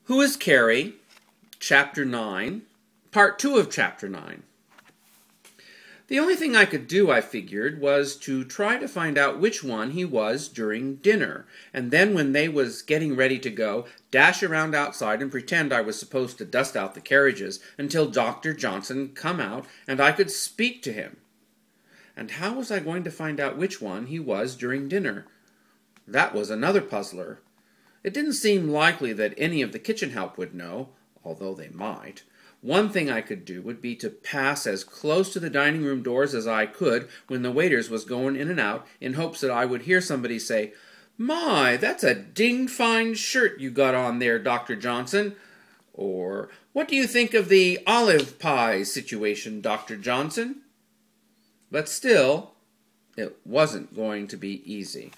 Who is Carrie? Chapter 9, Part 2 of Chapter 9. The only thing I could do, I figured, was to try to find out which one he was during dinner, and then when they was getting ready to go, dash around outside and pretend I was supposed to dust out the carriages until Dr. Johnson come out and I could speak to him. And how was I going to find out which one he was during dinner? That was another puzzler. It didn't seem likely that any of the kitchen help would know, although they might. One thing I could do would be to pass as close to the dining room doors as I could when the waiters was going in and out, in hopes that I would hear somebody say, "My, that's a dinged fine shirt you got on there, Dr. Johnson." Or, "What do you think of the olive pie situation, Dr. Johnson?" But still, it wasn't going to be easy.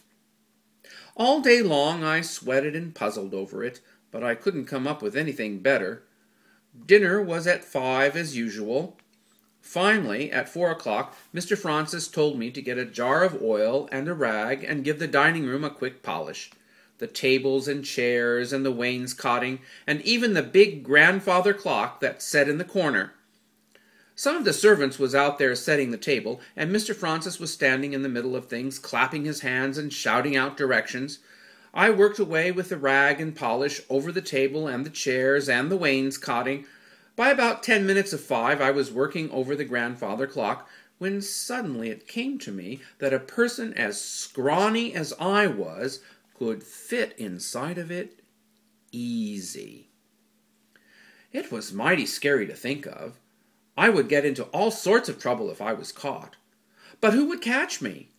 All day long I sweated and puzzled over it, but I couldn't come up with anything better. Dinner was at 5 as usual. Finally, at 4 o'clock, Mr. Francis told me to get a jar of oil and a rag and give the dining room a quick polish. The tables and chairs and the wainscoting, and even the big grandfather clock that set in the corner. Some of the servants was out there setting the table, and Mr. Francis was standing in the middle of things, clapping his hands and shouting out directions. I worked away with the rag and polish over the table and the chairs and the wainscoting. By about 10 minutes of 5, I was working over the grandfather clock, when suddenly it came to me that a person as scrawny as I was could fit inside of it easy. It was mighty scary to think of. I would get into all sorts of trouble if I was caught. But who would catch me?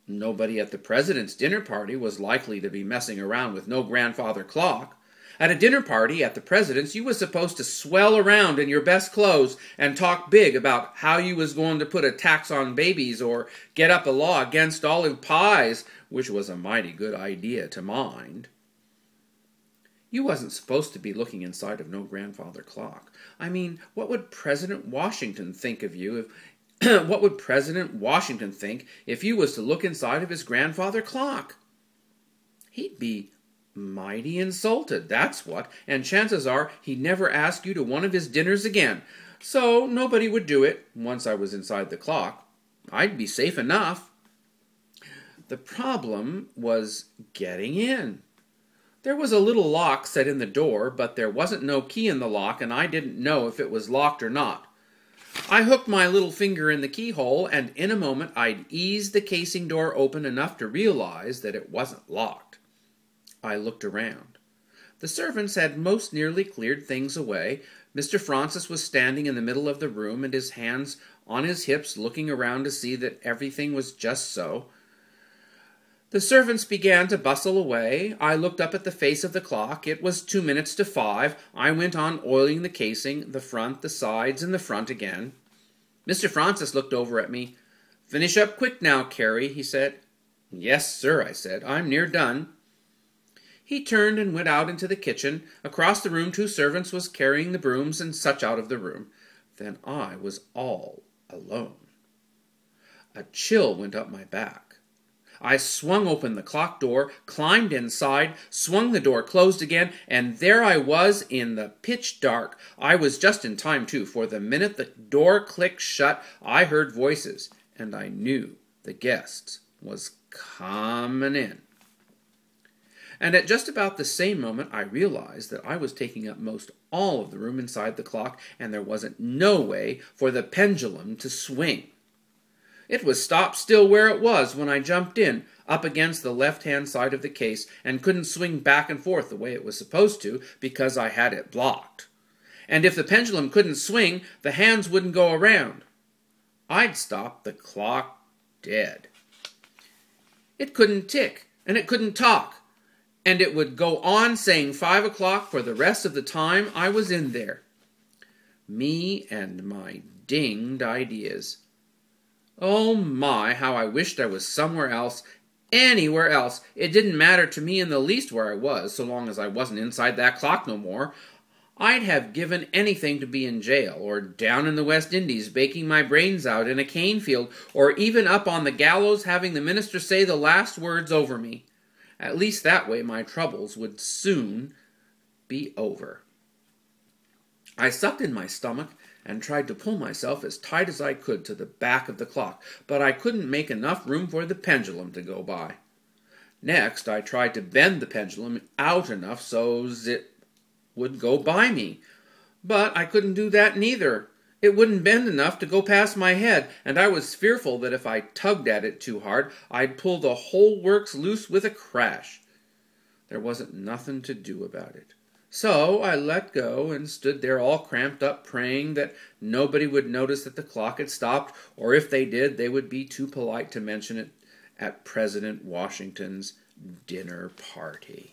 Nobody at the president's dinner party was likely to be messing around with no grandfather clock. At a dinner party at the president's, you was supposed to swell around in your best clothes and talk big about how you was going to put a tax on babies or get up a law against olive pies, which was a mighty good idea to mind. You wasn't supposed to be looking inside of no grandfather clock. I mean, what would President Washington think of you if what would President Washington think if you was to look inside of his grandfather clock? He'd be mighty insulted, that's what, and chances are he'd never ask you to one of his dinners again. So nobody would do it once I was inside the clock. I'd be safe enough. The problem was getting in. There was a little lock set in the door, but there wasn't no key in the lock, and I didn't know if it was locked or not. I hooked my little finger in the keyhole, and in a moment I'd eased the casing door open enough to realize that it wasn't locked. I looked around. The servants had most nearly cleared things away. Mr. Francis was standing in the middle of the room, and his hands on his hips looking around to see that everything was just so. The servants began to bustle away. I looked up at the face of the clock. It was 2 minutes to 5. I went on oiling the casing, the front, the sides, and the front again. Mr. Francis looked over at me. "Finish up quick now, Carrie," he said. "Yes, sir," I said. "I'm near done." He turned and went out into the kitchen. Across the room 2 servants was carrying the brooms and such out of the room. Then I was all alone. A chill went up my back. I swung open the clock door, climbed inside, swung the door closed again, and there I was in the pitch dark. I was just in time, too, for the minute the door clicked shut, I heard voices, and I knew the guests was comin' in. And at just about the same moment, I realized that I was taking up most all of the room inside the clock, and there wasn't no way for the pendulum to swing. It was stopped still where it was when I jumped in, up against the left-hand side of the case, and couldn't swing back and forth the way it was supposed to because I had it blocked. And if the pendulum couldn't swing, the hands wouldn't go around. I'd stop the clock dead. It couldn't tick, and it couldn't talk, and it would go on saying 5 o'clock for the rest of the time I was in there. Me and my dinged ideas. Oh my, how I wished I was somewhere else, anywhere else. It didn't matter to me in the least where I was, so long as I wasn't inside that clock no more. I'd have given anything to be in jail, or down in the West Indies baking my brains out in a cane field, or even up on the gallows having the minister say the last words over me. At least that way my troubles would soon be over. I sucked in my stomach and tried to pull myself as tight as I could to the back of the clock, but I couldn't make enough room for the pendulum to go by. Next, I tried to bend the pendulum out enough so it would go by me, but I couldn't do that neither. It wouldn't bend enough to go past my head, and I was fearful that if I tugged at it too hard, I'd pull the whole works loose with a crash. There wasn't nothing to do about it. So I let go and stood there all cramped up, praying that nobody would notice that the clock had stopped, or if they did, they would be too polite to mention it at President Washington's dinner party.